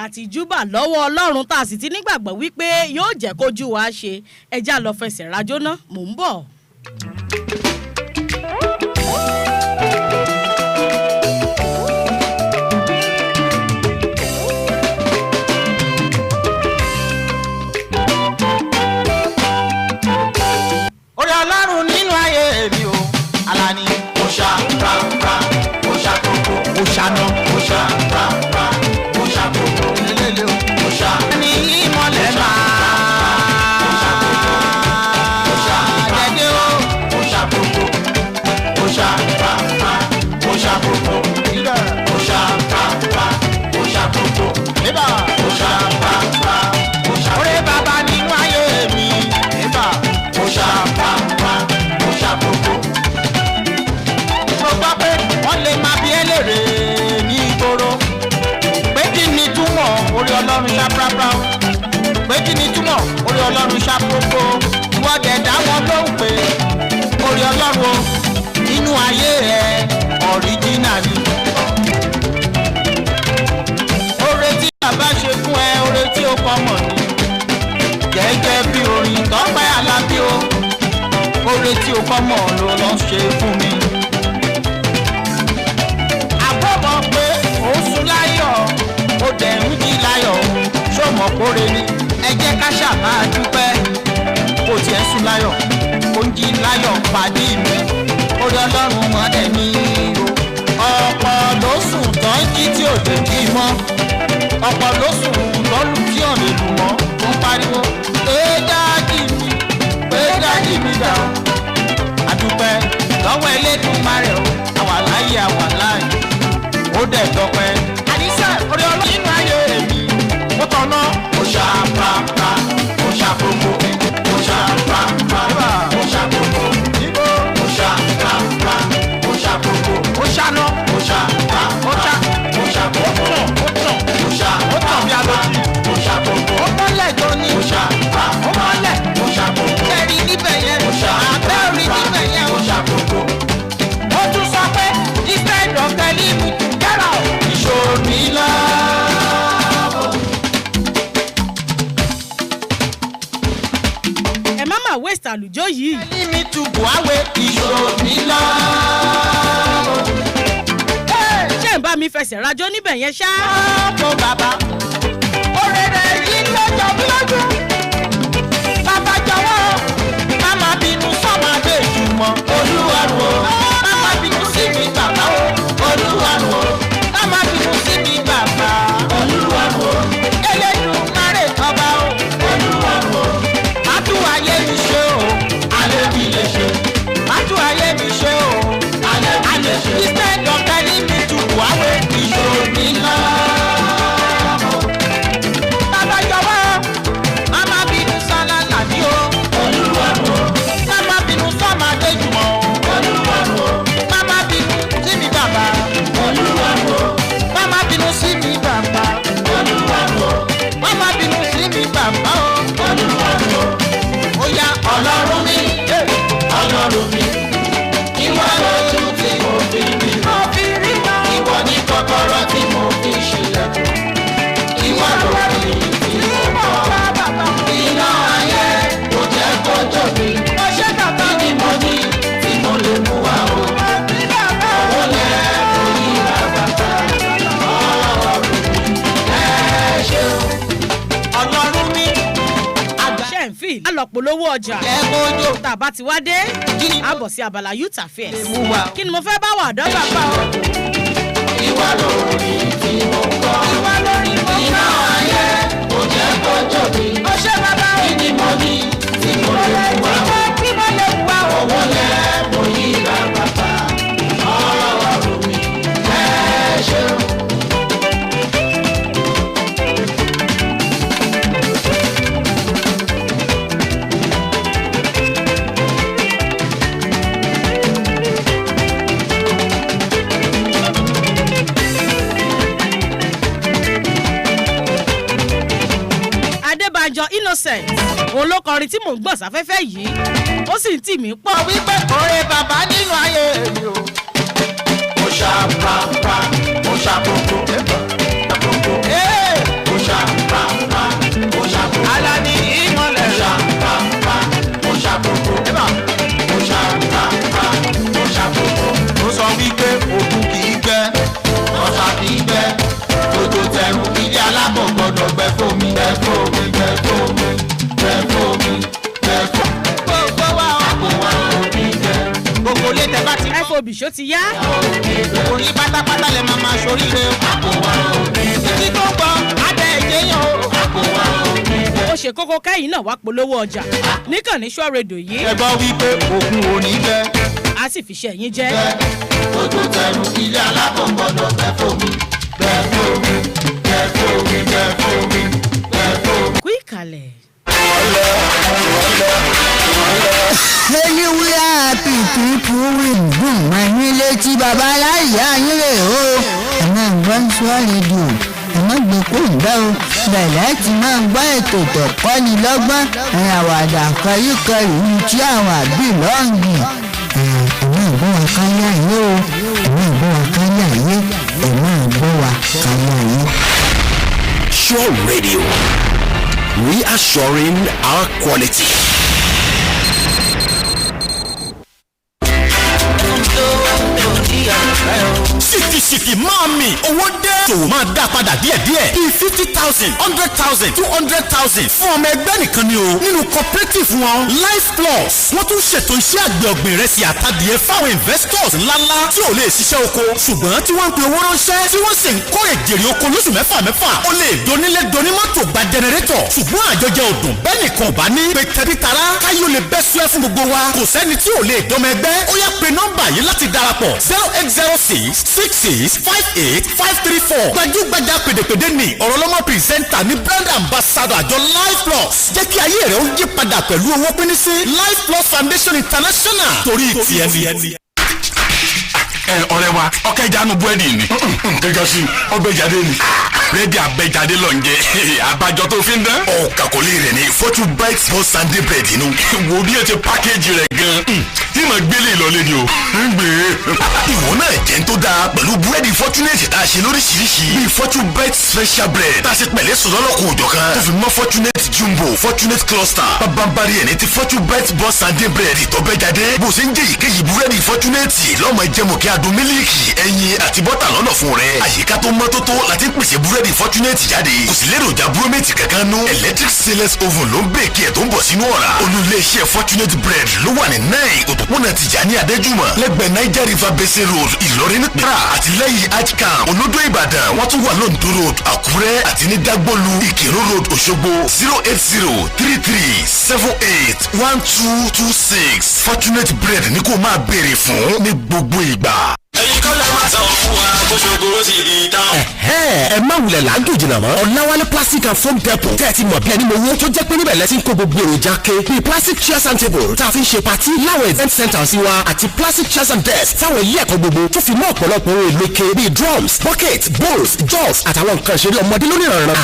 tá ti júbà lọ́wọ́ Ọlọ́run tá a sì ti nígbàgbọ́ wípé yóò jẹ́ kójú wa ṣe ẹja lọ fẹsẹ̀ rajó ná mò ń bọ̀. orí Ọlọ́run nínú ayé mi o Alani ó ṣá rárá ó ṣá kókó ó ṣáná ó ṣá rárá ó ṣá kókó lélẹ́lẹ́ ó ṣá ní ìmọ̀lẹ́ máa ó ṣá kókó ó ṣá dẹ́dẹ́ ó ṣá kókó ó ṣá rárá ó ṣá kókó ó ṣá rárá ó ṣá kókó níbà ó ṣá rárá ó ṣá orí bàbá nínú ayé mi níbà ó ṣá rárá ó ṣá kókó. Mo gbọ́ pé wọ́n lè máa bí eléré ní ìgboro pé kí ni túmọ̀ orí Ọlọ́run ṣàprápra pé kí ni túmọ̀ orí Ọlọ́run ṣàprópó ìwọ́dẹ̀ dá wọn lóhùn pé orí Ọlọ́run nínú ayé ẹ̀ ọ̀ríjínà ni. Oore tí bàbá ṣe fún ẹ oore tí ó kọ́ mọ̀ ni gẹ́gẹ́ bí orin Tọ́pẹ́ Àlàbí o oore tí ó kọ́ mọ̀ ló lọ́ ṣe fún mi. Àbọ̀bọ̀ pé ó sùn láyọ̀ ó dẹ̀ ń jí láyọ̀ ṣó mọ̀ kóre ni ẹ jẹ́ ká ṣàmà dúpẹ́ kò tiẹ̀ sùn láyọ̀ ó ń jí láyọ̀ pàdé mi orí Ọlọ́run mọ́dẹ̀ mi o. Ọ̀pọ̀ ló sùn tó ń jí tí ò lè jí mọ́ ọ̀pọ̀ ló sùn tó lù tí ò lè lù mọ́ ó ń pariwo pé dáàdì mi dà o. Àdúpẹ́ lọ́wọ́ Elédùmarè o àwa láyé àwa láyé ó dẹ̀ dọ́pẹ́. Àníṣe orí Ọlọ́run nínú ayé mi ó tọ̀nà ó ṣá pàápàá ó ṣá gbogbo ó ṣá pàápàá ó ṣá gbogbo ó ṣá pàápàá ó ṣá gbogbo ó ṣáná ó ṣá pàápàá ó ṣá gbogbo ó ṣá ó tàn bí alójú ó ṣá gbogbo ó mọ́lẹ̀ tó ní ó ṣá pàápàá ó mọ́lẹ̀ ó ṣá gbogbo kẹ́rì níbẹ̀ yẹn ó ṣá abẹ́rì níbẹ̀ yẹn ó ṣá gbogbo. Ó tún sọ pé instead of telling me to get out he showed me love. ẹ má má waste àlùjọ yìí. Telling me to go away he showed me love. ṣé ń bá mi fẹsẹ̀ rajó níbẹ̀ yẹn ṣá. Ọ̀pọ̀ bàbá oore rẹ̀ yìí lọ́jọ́ bí lójú. Bàbá jọ̀wọ́ má má bínú sọ́mọdé ìjùmọ̀ Olúwarùn o. Má má bínú sí mi bàbá o Olúwarùn o. Má má bínú sí mi bàbá Olúwarùn o. Elédùmarè ọba o Olúwarùn o. Má tú ayé mi ṣe o alẹ́ mi lè ṣe. Má tú ayé mi ṣe o alẹ́ mi lè ṣe. Instead of telling me to go away he showed me love. Bàbá jọ̀wọ́ má má bínú sọ́lá làbí o Olúwarùn o. Má má bínú sọ́mọdé jùmọ̀ o Olúwarùn o. Má má bínú sí mi bàbá Olúwarùn o. Má má bínú sí mi bàbá Olúwarùn o. Má má bínú sí mi bàbá o Olúwarùn o. Ó yá Ọlọ́run mi Ọlọ́run mi ìwọ lójú tí mo fi rí mọ́ ìwọ ní kọ́kọ́rọ́ tí mo fi ṣílẹ̀kùn ìwọ lórí tí mo kọ́ iná ayé kò jẹ́ kọjọ́ mi kí ni mo ní tí mo lè mú wa o owó lẹ́ẹ̀kọ́ yíra bàbá Ọlọ́run mi ẹ ṣé o Ọlọ́run mi àgbà. ṣé ń fi alọ̀pọ̀lówó ọjà Ẹ̀kọ́jọ́ tá a bá ti wá dé a bọ̀ sí abala youth affairs. mú wa kí ni mo fẹ́ bá wà dọ́gba pa o. ìwọ lórí tí mo kọ́ ìwọ lórí mo kọ́ iná ayé kò jẹ́ kọjọ́ mi ó ṣe bàbá o kí ni mo ní tí mo lè mú wa o kí mo lè mú wa o owó lẹ́ẹ̀kọ́ yíra bàbá Ọlọ́run mi ẹ ṣé o. Adébánjọ Innocent òun ló kọrin tí mò ń gbọ̀n sáfẹ́fẹ́ yìí ó sì ń tì mí pọ̀. Wípé oore bàbá nínú ayé mi o. Ó ṣá pàápàá ó ṣá gbogbo. Ó bìṣó ti yá. orí pátápátá lè máa ṣoríire. títí tó ń bọ̀ adé ìjẹyàn o. ó ṣe kókó kẹ́yìn náà wá polówó ọjà níkànnì SureRadio yìí. ẹ gbọ́ wípé òkun ò ní jẹ́. a sì fi ṣe ẹ̀yìn jẹ́. ojú tẹnu ilé alákọ̀ọ́gbọ́dọ̀ fẹ́ fòmí fẹ́ fòmí fẹ́ fòmí fẹ́ fòmí fẹ́ fòmí. kú ìkàlẹ̀. Anywhere happy people will boom. Àyín létí bàbá aláìyá yín rè o. Ẹ̀mọ́ ìgbọ́n SureRadio. Ẹ̀mọ́ gbèkó ìgbà o. Bẹ̀rẹ̀ ti máa ń gbọ́ ètò tó kọ́ni lọ́gbọ́n. Ẹ̀yìn àwàdà kọríkọrí ní tí àwọn àbí lọ́ọ̀gì. Ẹ̀mọ́ ìgbọ́n wa káyà yé o. Ẹ̀mọ́ ìgbọ́n wa káyà yé. Ẹ̀mọ́ ìgbọ́n wa káyà yé. SureRadio. Reassuring our quality. Ṣìkìṣìkì máa mi owó dé tòun máa dá padà díẹ̀díẹ̀ bíi 50,000 100,000 200,000 fún ọmọ ẹgbẹ́ nìkan ni o nínú cooperative wọn Life Plus wọ́n tún ṣètò iṣẹ́ àgbẹ̀ ọ̀gbìn ìrẹsì àtàdìẹ fáwọn investors ńláńlá tí ò lè ṣiṣẹ́ oko ṣùgbọ́n tí wọ́n ń pe owó ránṣẹ́ tí wọ́n sì ń kó èrè oko lóṣù mẹ́fà ó lè donílé donímọ́tò gba jẹnẹrétọ̀ ṣùgbọ́n àjọjẹ ọdún bẹ́ẹ̀ nìkan ò bá ní pé tẹbí tará káyọ̀ lè bẹ́ sùẹ́ fún gbogbo wa kò sẹ́ni tí ò lè dọ́mọ ẹgbẹ́ ó yá pe nọ́mbà yìí láti darapọ̀ 0806-6658-534 gbajúgbajà pèdèpèdè ni ọ̀rọ̀ lọ́mọ pìrìsẹ́ńtà ní brand ambassador àjọ Life Plus jẹ́ kí ayé rẹ̀ ó yí padà pẹ̀lú owó pínín sí Life Plus Foundation International torí tiẹ̀ ni. ọ̀rẹ́ wa ọkẹ́ ìjánu búrẹ́dì ni. gẹ́gẹ́ sí ọbẹ̀ jáde ni. búrẹ́dì abẹ́jáde lọ ń jẹ abájọ tó fi ń dán. kàkólé rẹ̀ ní Fortune Bites for Sunday bread inú. wo bí ẹ ti pákéjì rẹ̀ gan-an tí mà gbélé ìlọlẹ́ ni o. ń gbé. ìwọ náà jẹ́ ń tó dáa pẹ̀lú búrẹ́dì Fortunate tá a ṣe lóríṣiríṣi bíi Fortune Bites special bread tá a ṣe pẹ̀lẹ́ sọ̀dọ́lọ́kùn òjọ̀ kan tó fi mọ́ Fortunate Jumbo Fortunate Cluster pabambari ẹni tí Fortune Bites for Sunday bread ìtọ́bẹ́jáde bó ṣe ń jẹ́ ìkéyìí búrẹ́dì Fortunate lọ́mọ ìjẹmọ̀kí adùn mílíkì ẹyin àti bọ́tà lọ́nà fún rẹ àyíká tó mọ́ tótó láti pèsè búrẹ́dì Fortunate jáde kò sí léròjà búrómẹ́tì kankan nú electric stainless oven ló ń bèèkì ẹ̀ tó ń bọ̀ sínú ọ̀rá olùléeṣẹ́ Fortunate bread ló wà ní 9 òpópónà Tìjàní Adéjùmọ̀ lẹ́gbẹ̀ẹ́ Niger River Basin Road Ìlọrin nípa àtìlẹ́yìn Ajkan Olódó Ìbàdàn wọ́n tún wà lóńdó road Àkúrẹ́ àti ní Dágbólu Ìkírun road Òṣogbo 08033781226 Fortunate bread ní kó máa béèrè fún ní gbogbo ìgbà. ẹ̀yin kọ́ ló máa sọ fún wa bó ṣògo sì di tán. ẹ má wulẹ̀ láàgùn jìnnà mọ́ Ọ̀làwálé plastic and foam depot tẹ́ ẹ ti mọ̀ bí ẹni mo wó tó jẹ́ pé níbẹ̀ lẹ́sìn kó gbogbo èròjà ké bíi plastic chairs and table tá a fi ń ṣe patí láwọn event centers wa àti plastic chairs and desks táwọn ilé ẹ̀kọ́ gbogbo tó fi mọ́ ọ̀pọ̀lọpọ̀ ohun èlò ké bíi drums buckets bowls jugs àtàwọn nǹkan ìṣeré ọmọdé lónìí ìrànràn.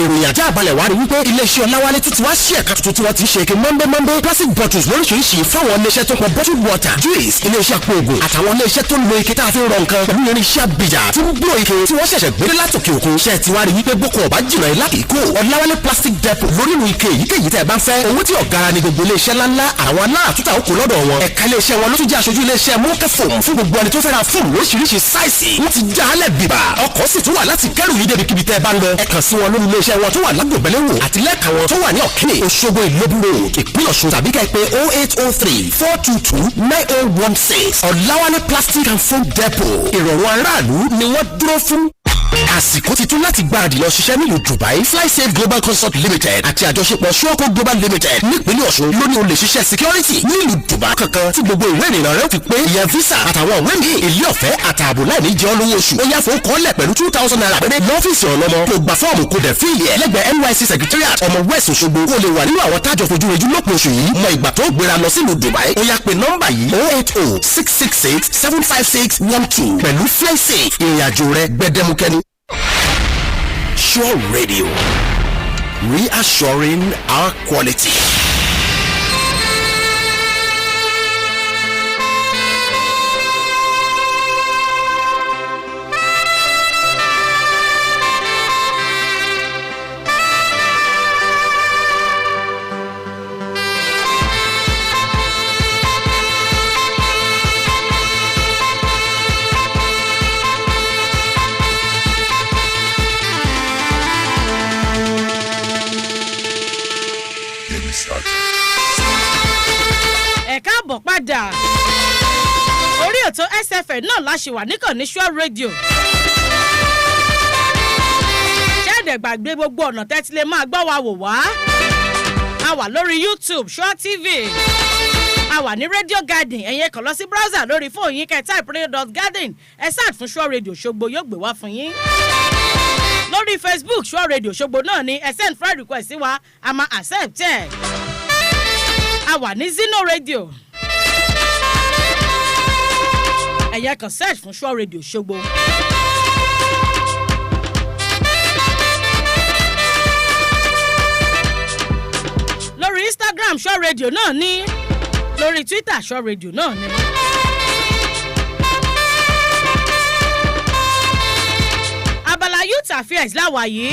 ìròyìn ajá balẹ̀ wá rí wípé iléeṣẹ́ Ọ̀làwálé tún ti wá sí ẹ̀ka tuntun tí wọ́n ti ṣe ké mọ́ńbẹ́mọ́ńbẹ́ plastic bottles lóríṣiríṣi fáwọn iléeṣẹ́ tó pọ̀ bottled water juice iléeṣẹ́ àpò ògùn àtàwọn iléeṣẹ́ tó ń lo ike tá a fi ń rọ nǹkan pẹ̀lú irinṣẹ́ abìjà tí ń gbúrò ike tí wọ́n ṣẹ̀ṣẹ̀ gbé látòkè òkun ṣe ti wá rí wípé boko ọba jìnnà ẹ̀ láti kó Ọ̀làwálé plastic depot lórí ìlú ike èyíkéyìí tẹ́ ẹ bá fẹ́ owó tí ọ̀gá ni gbogbo iléeṣẹ́ ńláńlá àwọn aláràtúntà òkú lọ́dọ̀ wọn ẹ̀ka iléeṣẹ́ wọn ló tún jẹ́ aṣojú iléeṣẹ́ mọ́kẹ́ fòm fún gbogbo ẹni tó fẹ́ ra fóòmù lóríṣiríṣi sáìsì wọ́n ti já alẹ́ bìbà ọkọ̀ sì tún wà láti kẹ́rù yìí débi tẹ́ ẹ bá ń lọ ẹ kàn sí wọn lórí iléeṣẹ́ wọn tó wà lágbègbèlérò àti lẹ́ka wọn tó wà ní ọ̀kínì Òṣogbo Ìlóbù road ìpínlẹ̀ Ọ̀ṣun tàbí ká ẹ pé 08034229016 Ọ̀làwálé plastic and foam depot ìrọ̀rùn aráàlú ni wọ́n dúró fún. àsìkò ti tún láti gbáradì lọ ṣiṣẹ́ nílùú Dubai Flysafe Global Consult Limited àti àjọṣepọ̀ Sureco Global Limited nípínlẹ̀ Ọ̀ṣun lóní olè ṣiṣẹ́ security nílùú Dubai kankan tí gbogbo ìwé ìrìnnà rẹ̀ fi pé ìyẹn visa àtàwọn ìwé mi ilé ọ̀fẹ́ àtààbò láì ní jẹ́ olówó oṣù ó yá fún kọ́lẹ̀ pẹ̀lú 2,000 naira péré lọ́fíìsì ọlọ́mọ kò gbà fọ́ọ̀mù kò dẹ̀ fíìlì ẹ̀ lẹ́gbẹ̀ẹ́ NYSC Secretariat ọmọ West Òṣogbo kó lè wà nínú àwọn tájọ fojú rejú lópin oṣù yìí mọ ìgbà tó gbéra lọ sílùú Dubai ó yá pé nọ́mbà yìí 08066675612 pẹ̀lú Flysafe ìrìnàjò rẹ̀ gbẹdẹmukẹni. SureRadio. Reassuring our quality. ètò SFN náà láṣìwà níkànnì SureRadio. ṣẹ́ẹ̀dẹ̀ gbàgbé gbogbo ọ̀nà tẹ́tí lè máa gbọ́ wa wò wá. a wà lórí YouTube SureTV. a wà ní Radio Garden ẹ̀yin kàn lọ sí browser lórí fóònù yín kẹ́ type radio.garden ẹ search fún SureRadio Òṣogbo yóò gbé wá fún yín. lórí Facebook SureRadio Òṣogbo náà ni ẹ send friend request sí wa a máa accept ẹ̀. a wà ní Zino Radio. ẹ̀yin kàn search fún SureRadio Òṣogbo. lórí Instagram SureRadio náà ní. lórí Twitter SureRadio náà ni. abala Youth Affairs láwa yìí.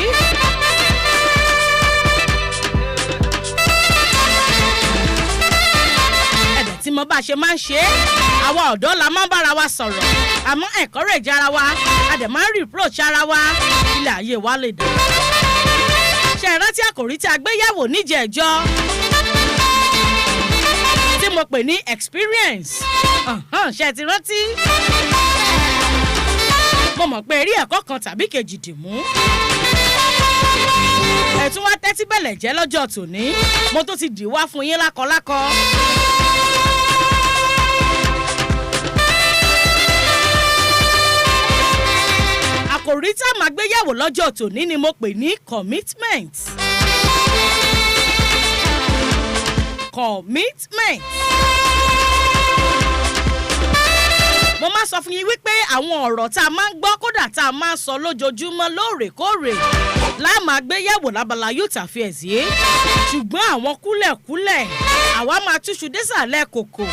ẹ̀dẹ̀ tí mo bá ṣe máa ń ṣe é àwa ọ̀dọ́ la máa ń bára wa sọ̀rọ̀ àmọ́ encourage ara wa a dẹ̀ máa ń reproach ara wa ilé ayé wa lè dé. ṣe ìrántí àkòrí tí a gbé yẹ̀wò níjẹ̀ẹ́jọ́ tí mo pè ní experience ṣe ti rántí. mo mọ̀ pé eré ẹ̀kọ́ kan tàbí kejì dì mú. ẹ̀tún wá tẹ́tí bẹ̀lẹ̀ jẹ́ lọ́jọ́ tòní mo tó ti dì wá fún yín lákọlákọ. àkòrí tá a máa gbé yẹ̀wò lọ́jọ́ tòní ni mo pè ní commitment. Commitment. mo máa sọ fún yín wípé àwọn ọ̀rọ̀ tá a máa ń gbọ́ kódà tá a máa ń sọ lójoojúmọ́ lóòrèkóòrè la máa gbé yẹ̀wò lábala Youth Affairs yìí ṣùgbọ́n àwọn kúlẹ̀kúlẹ̀ àwa máa túṣu désàlẹ̀ kòkò.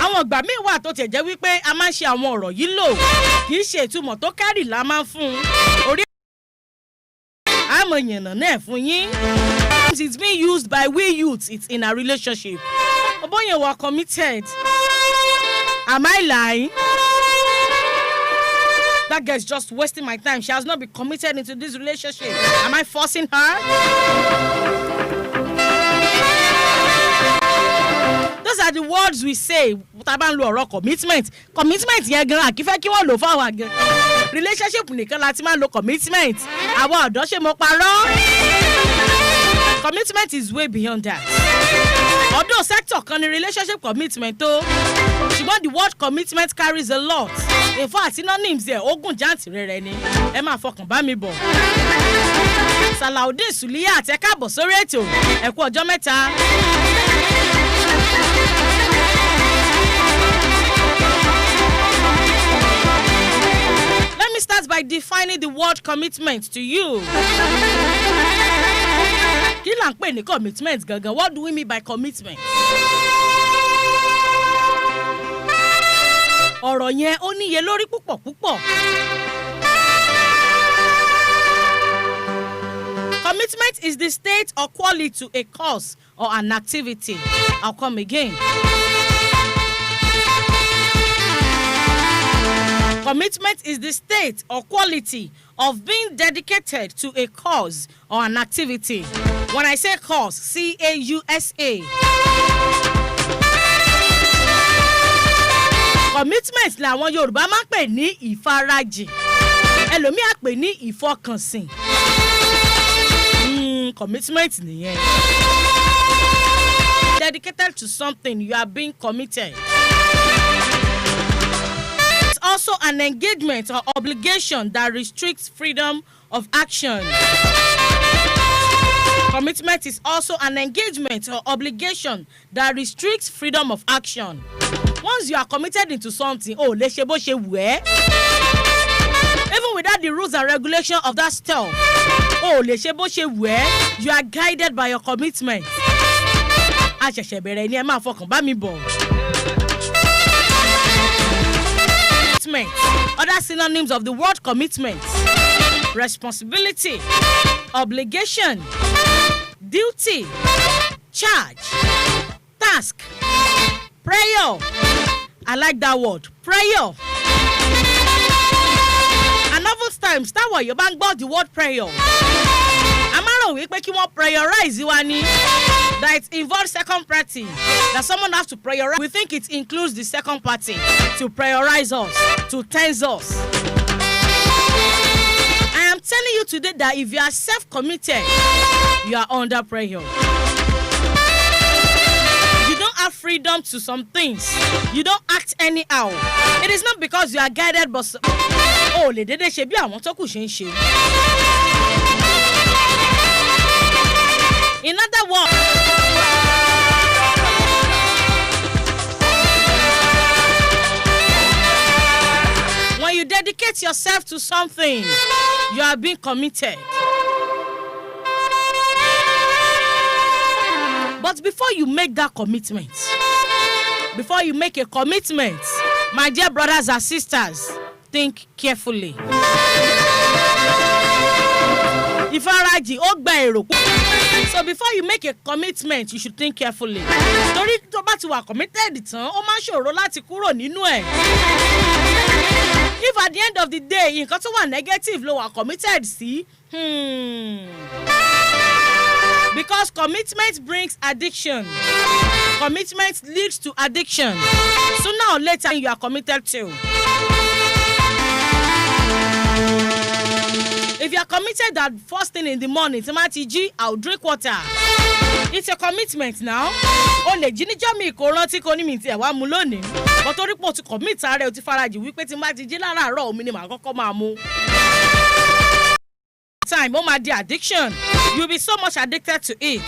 àwọn ìgbà míì wà tó tẹ̀ jẹ́ wípé a máa ń ṣe àwọn ọ̀rọ̀ yìí lò kì í ṣe ìtumọ̀ tó kárì la máa ń fún un orí àmọ̀ yànnà náà fún yín. It's being used by we youths. It's in a relationship. Oboye were committed. Am I lying? That girl is just wasting my time. She has not been committed into this relationship. Am I forcing her? Those are the words we say. Taban lo ọ̀rọ̀ commitment. Commitment yẹn gan àkífẹ́ kí wọ́n lò fún àwa gan. Relationship nìkan láti máa lo commitment. Àwa ọ̀dọ́ ṣe mo parọ́. Commitment is way beyond that. Although sector kan ní relationship commitment tó ṣùgbọ́n the word commitment carries a lot. In fact synonyms ẹ̀ ogun jáǹtì rẹ̀ ni ẹ máa fọkàn bá mi bọ̀. Salaudeen Suliya àti ẹ káàbọ̀ sórí ètò ẹ kú ọjọ́ mẹ́ta. Let me start by defining the word commitment to you. Kí là ń pè ní commitment gangan? What do we mean by commitment? Ọ̀rọ̀ yẹn ó níye lórí púpọ̀ púpọ̀. Commitment is the state or quality to a cause or an activity. I'll come again. Commitment is the state or quality of being dedicated to a cause or an activity. When I say cause, C-A-U-S-A. Commitment làwọn Yorùbá máa ń pè ní ìfarajìn. Ẹlòmíì á pè ní ìfọkànsìn. Commitment nìyẹn. Dedicated to something, you are being committed. It's also an engagement or obligation that restricts freedom of action. Commitment is also an engagement or obligation that restricts freedom of action. Once you are committed into something, lè ṣe bó ṣe wù ẹ́. Even without the rules and regulations of that stuff, lè ṣe bó ṣe wù ẹ́. You are guided by your commitment. A ṣẹ̀ṣẹ̀ bẹ̀rẹ̀ ni ẹ máa fọkàn bá mi bọ̀. Commitment. Other synonyms of the word commitment: responsibility, obligation, duty, charge, task, prayer. I like that word, prayer. And novel times that way you bang about the word prayer. I'm rò wípé kí wọ́n prioritize wa ni. That it involves second party. That someone has to prioritize. We think it includes the second party to prioritize us, to tense us. I am telling you today that if you are self-committed, you are under pressure. You don't have freedom to some things. You don't act anyhow. It is not because you are guided, but oh, le dede ṣe bí àwọn tó kù ṣe ń ṣe. In other words, when you dedicate yourself to something, you are being committed. But before you make that commitment, before you make a commitment, my dear brothers and sisters, think carefully. Ìfarajì ó gba èrò. So before you make a commitment, you should think carefully. Torí tó bá ti wà committed tán, ó máa ṣòro láti kúrò nínú ẹ̀. If at the end of the day, nǹkan tó wà negative ló wà committed sí. Because commitment brings addiction. Commitment leads to addiction. Sooner or later, you are committed to. If you are committed that first thing in the morning, Timothy, I'll drink water. It's a commitment now. O lè jí níjọ́ mi kò rántí kò ní mi ti ẹ̀ wá mu lónìí. But torí pé o ti commit ara ẹ̀ o ti farajì wípé tí n bá ti jí láràárọ̀ omi ni màá kọ́kọ́ máa mu. Time, oh my dear, addiction. You'll be so much addicted to it.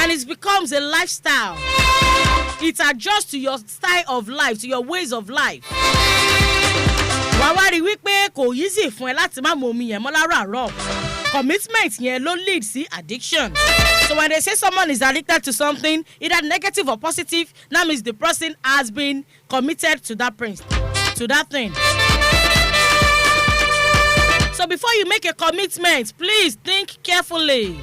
And it becomes a lifestyle. It adjusts to your style of life, to your ways of life. Wàá wá rí wípé kò easy fún ẹ láti má mu omi yẹn mọ́ láràárọ̀. Commitment yẹn ló lead sí addiction. So when they say someone is addicted to something, either negative or positive, that means the person has been committed to that thing. So before you make a commitment, please think carefully.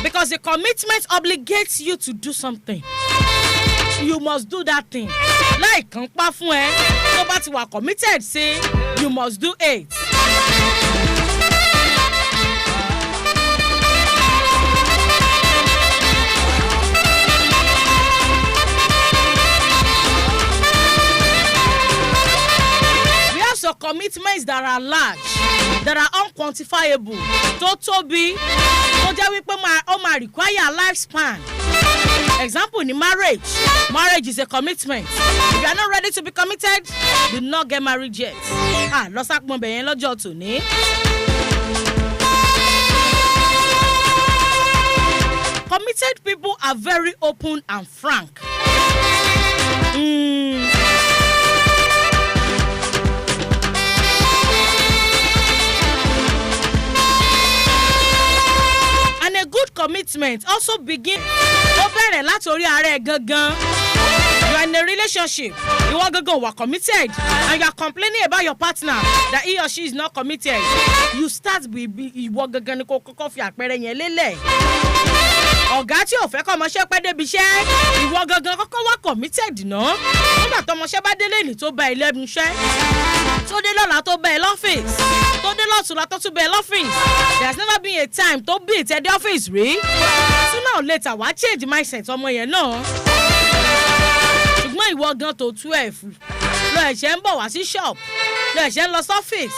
Because the commitment obligates you to do something. You must do that thing. Like kan pa fún ẹ, tó bá ti wà committed, say you must do it. So commitments that are large, that are unquantifiable, tó tóbi, tó jẹ́ wípé ó máa require lifespan. Example ni marriage. Marriage is a commitment. If you are not ready to be committed, do not get married yet. Lọ sápọn bẹ̀yẹn lọ́jọ́ tòní. Committed people are very open and frank. A good commitment also begins. Ó bẹ̀rẹ̀ láti orí ara ẹ̀ gangan. You are in a relationship. Ìwọ gangan wà committed, and you are complaining about your partner that he or she is not committed. You start ìwọ gangan ni kò kọ́kọ́ fi àpẹẹrẹ yẹn lélẹ̀. Ọ̀gá tí ò fẹ́ kọ́ ọmọṣẹ́ pẹ́ débi iṣẹ́, ìwọ gangan kọ́kọ́ wà committed náà. Nígbà tó ọmọṣẹ́ bá délé ní tó bá ẹ lẹ́nu iṣẹ́, tó dé lọ́la tó bá ẹ lọ́fíìsì, tó dé lọ́tùnla tó tún bá ẹ lọ́fíìsì. There has never been a time tó bí ìtẹ́dẹ́ ọ́fíìsì rí. Sooner or later, wàá change mindset ọmọ yẹn náà. Ṣùgbọ́n ìwọ gan tó 12 lọ ẹ̀ṣẹ̀ ń bọ̀ wá sí shop, lọ ẹ̀ṣẹ̀ ń lọ sọ́fíìsì.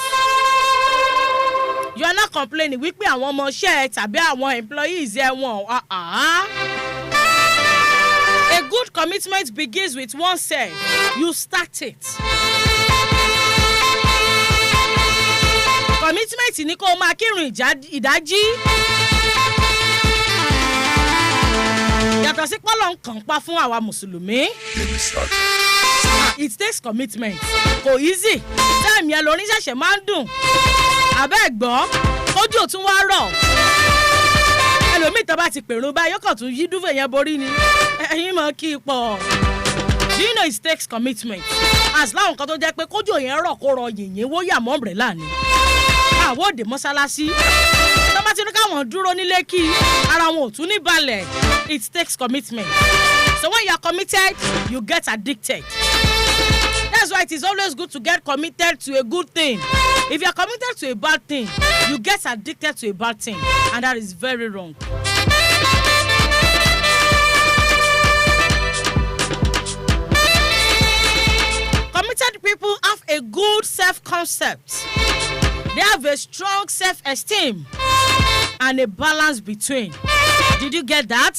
You are not complaining wípé àwọn ọmọọṣẹ́ tàbí àwọn employees ẹ wọn. A good commitment begins with oneself. You start it. Commitment ni kó o máa kírun ìdájí. Yàtọ̀ sí pọ́lọ̀ nǹkan pa fún àwa Mùsùlùmí. It takes commitment. Kò easy. Time yẹn lórí ṣẹ̀ṣẹ̀ máa ń dùn. Àbẹ́ ẹ̀gbọ́n, kójú ò tún wá rọ̀. Ẹlòmíì tó bá ti pèrò báyìí, yóò kàn tún yí dúfẹ̀ yẹn borí ni. Ẹ̀yin mọ̀ kí pọ̀. Do you know it takes commitment? As láwọn kan tó jẹ́ pé kójú yẹn rọ̀ kó rọ yìnyín wó yà mọ́ umbrella ni. Àwọn òde mọ́sálásí. Tọ́ba ti ní káwọn dúró nílé kí ara wọn ò tún ní balẹ̀. It takes commitment. So when you are committed, you get addicted. That's why why it is always good to get committed to a good thing. If you are committed to a bad thing, you get addicted to a bad thing, and that is very wrong. Committed people have a good self-concept. They have a strong self-esteem and a balance between. Did you get that?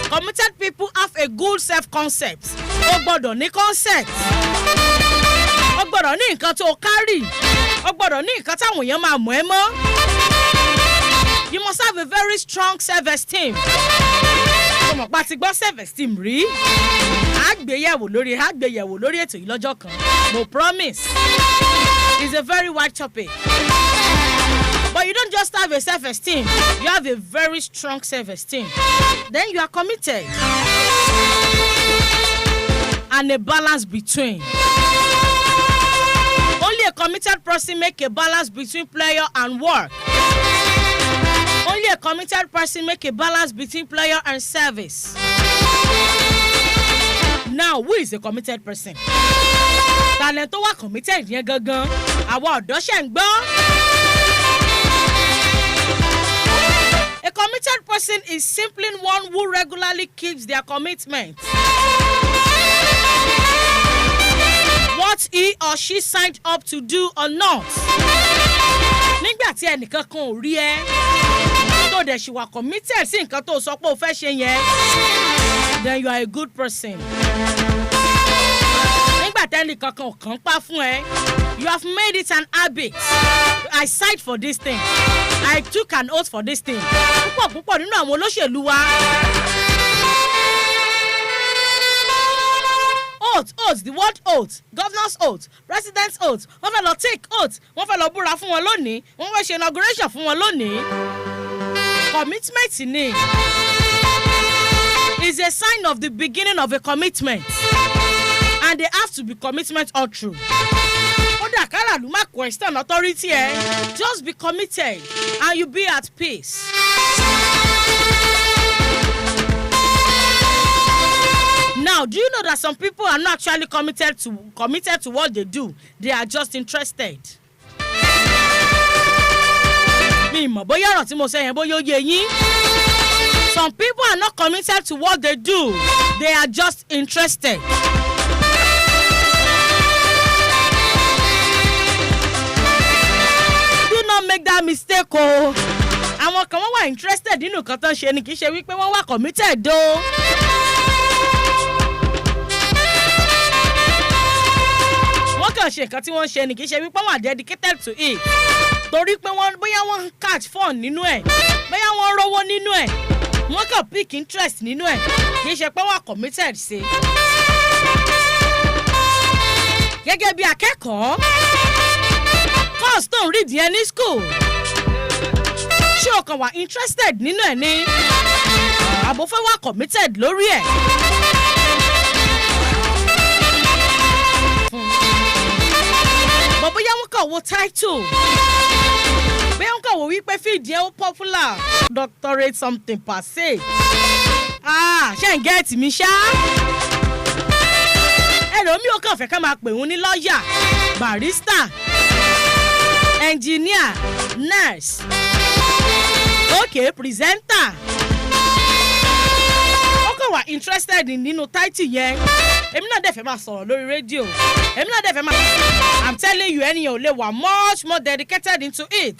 Committed people have a good self-concept. O gbọ́dọ̀ ní concept. O gbọ́dọ̀ ní nǹkan tó carry. O gbọ́dọ̀ ní nǹkan táwọn èèyàn máa mọ̀ ẹ́ mọ́. You must have a very strong self-esteem. O mọ̀ pa ti gbọ́ self-esteem rí. Àgbéyẹ̀wò lórí ètò yìí lọ́jọ́ kan. No promise. It's a very wide topic. But you don't just have a self-esteem. You have a very strong self-esteem. Then you are committed. And a balance between. Only a committed person make a balance between pleasure and work. Only a committed person make a balance between pleasure and service. Now, who is a committed person? Talent tó wà committed yẹn gangan. Àwa ọ̀dọ́ ṣe ń gbọ́. A committed person is simply one who regularly keeps their commitment. What he or she signed up to do or not. Nígbà tí ẹnìkan kan ò rí ẹ, tó dẹ̀ ṣì wà committed sí nǹkan tó sọ pé o fẹ́ ṣe yẹn, then you are a good person. Nígbà tí ẹnìkan kan ò kàn pa fún ẹ, you have made it an habit. I signed for this thing. I took an oath for this thing. Púpọ̀ nínú àwọn olóṣèlú wa. Oath, the word oath, governor's oath, president's oath. Wọ́n fẹ́ lọ take oath. Wọ́n fẹ́ lọ búra fún wọn lónìí. Wọ́n fẹ́ ṣe inauguration fún wọn lónìí. Commitment ni is a sign of the beginning of a commitment. And they have to be commitment all through. Kódà kára ló má question authority ẹ. Just be committed and you be at peace. Now, do you know that some people are not actually committed to what they do? They are just interested. Mi mọ̀ bóyá ọ̀rọ̀ tí mo sọ yẹn bóyá ó yé yín. Some people are not committed to what they do. They are just interested. Do not make that mistake o. Àwọn kan wọ́n wà interested nínú nǹkan tó ń ṣe ni kì í ṣe wípé wọ́n wà committed o. Wọ́n kàn ṣe nǹkan tí wọ́n ṣe ni kì í ṣe wípé wọ́n are dedicated to it. Torí pé bóyá wọ́n catch fun nínú ẹ̀, bóyá wọ́n rówó nínú ẹ̀, wọ́n kàn pick interest nínú ẹ̀, kì í ṣe pé wọ́n committed sí. Gẹ́gẹ́ bí akẹ́kọ̀ọ́, course tó ń read yẹn ní school, ṣé o kàn wà interested nínú ẹ̀ ni? Àbò fẹ́ wà committed lórí ẹ̀. Bóyá wọ́n kàn wo title, bóyá wọ́n kàn wo wípé fíìdì ẹ̀ ó popular, doctorate something per se. Ṣé ń gẹ́ẹ̀tì mi ṣá? Ẹlòmíì ó kàn fẹ́ ká máa pè wọ́n ní lọ́ọ̀yà, barrister, engineer, nurse, okay, presenter. Ó kàn wà interested nínú title yẹn. Èmi náà dẹ̀ fẹ́ máa sọ̀rọ̀ lórí rédíò. Èmi náà dẹ̀ fẹ́ máa. I'm telling you, ènìyàn ò lè wà much more dedicated into it.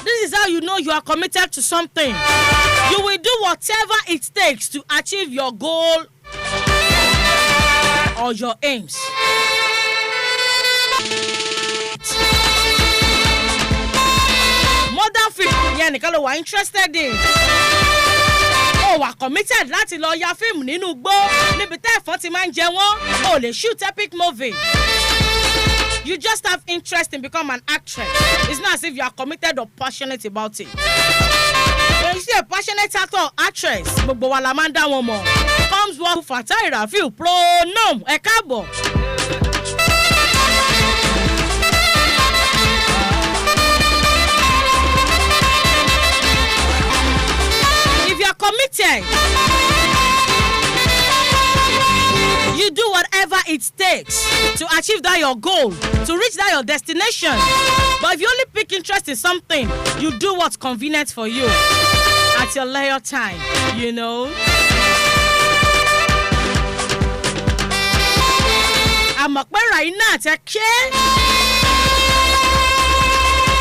This is how you know you are committed to something. You will do whatever it takes to achieve your goal or your aims. Modern film yẹn nìkan ló wà interested in. Ó wà committed láti lọ ya fíìmù nínú igbó níbi tẹ́ ẹ̀fọn ti máa ń jẹ wọ́n. Ó lè shoot epic movie. You just have interest in become an actress. It's not as if you are committed or passionate about it. When you see a passionate actor or actress, gbogbo wa la máa ń dá wọn mọ̀. Comes one Fatai Rafiu pronom ẹ káàbọ̀. there. You do whatever it takes to achieve that your goal, to reach that your destination. But if you only pick interest in something, you do what's convenient for you at your leisure time, you know. Àmọ́ pé Raina àti Ake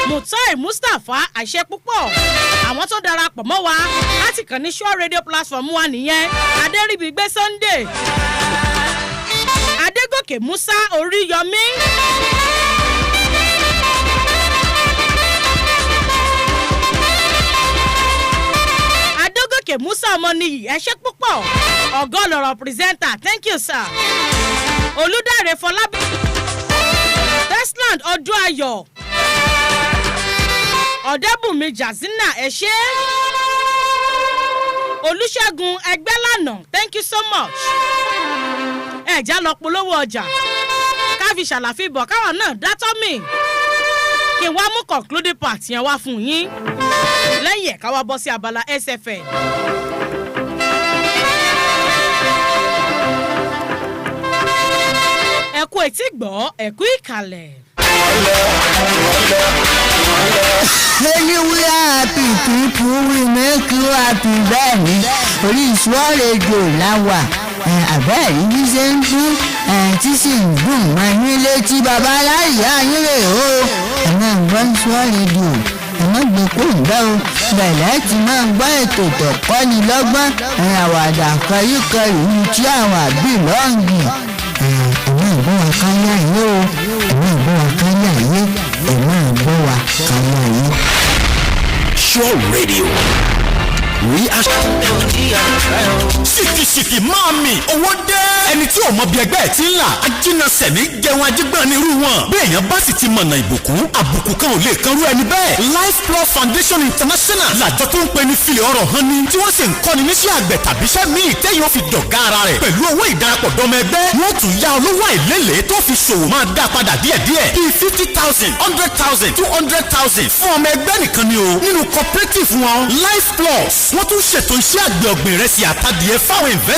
Mutai Mustapha àṣẹ púpọ̀ àwọn tó darapọ̀ mọ́ wa láti kàn ní SureRadio platform wa nìyẹn Adéríbigbé Sunday Adégòkè Musa Oríyọmí Adégòkè Musa Ọmọnìyí ẹṣẹ́ púpọ̀ ọ̀gá ọlọ́rọ̀ presenter thank you sir Olúdáre Fọlábí Desland Ọdúnayọ̀ Ọ̀dẹ́bùnmi Jazina ẹṣẹ́ Olúṣẹ́gun Ẹgbẹ́lànà thank you so much ẹ̀já lọ polówó ọjà káfi ṣàlàfí bọ̀ káwọn náà dátọ́ mi kí n wá mú concluding part yẹn wá fún yín lẹ́yìn ẹ̀ ká wá bọ́ sí abala SFN. ẹ kú etí gbọ́ ẹ kú ìkàlẹ̀. Anywhere happy people will make you happy bẹ́ẹ̀ ni orí SureRadio láwà àbẹ́ yìí ṣe ń dún tí sì ń dùn máa ní létí bàbá aláìyá yín rè o ẹ̀mọ́ ìgbọ́n SureRadio ẹ̀mọ́ gbẹ̀kọ́ ìgbà o bẹ̀rẹ̀ tí máa ń gbọ́ ètò tó kọ́ni lọ́gbọ́n àwàdà kọríkọrí ní tí àwọn àbí lọ́ọ̀gì ẹ̀mọ́ ìgbọ́ wa káyà yín o ẹ̀mọ́ ìgbọ́ wa káyà yín ẹ̀mọ́ ìgbọ́ wa káyà yín. SureRadio. We are ṣìkìṣìkì máa mi owó dé. ẹni tí ò mọ bí ẹgbẹ́ ẹ̀ ti ń là ajínasẹ̀ ní jẹun ajígbọ́n ní irú wọn. bí èèyàn bá sì ti mọ̀nà ìbùkún àbùkù kan ò lè kanrú ẹni bẹ́ẹ̀. Life Plus Foundation International làjọ tó ń pe ní filẹ̀ ọ̀rọ̀ hàn ni tí wọ́n sì ń kọ́ni níṣẹ́ àgbẹ̀ tàbí iṣẹ́ míì téèyàn ó fi dọ̀gá ara rẹ̀ pẹ̀lú owó ìdarapọ̀ dọ́mọ ẹgbẹ́. wọ́n tún yá olówó àìlélẹ̀ tó fi ṣòwò máa dá padà díẹ̀díẹ̀ bíi 50,000 100,000 200,000 fún ọmọ ẹgbẹ́ nìkan ni o. nínú cooperative wọn Life Plus wọ́n tún ṣètò iṣẹ́ àgbẹ̀ ọ̀gbìn ìrẹsì àtàdìẹ fáwọn investors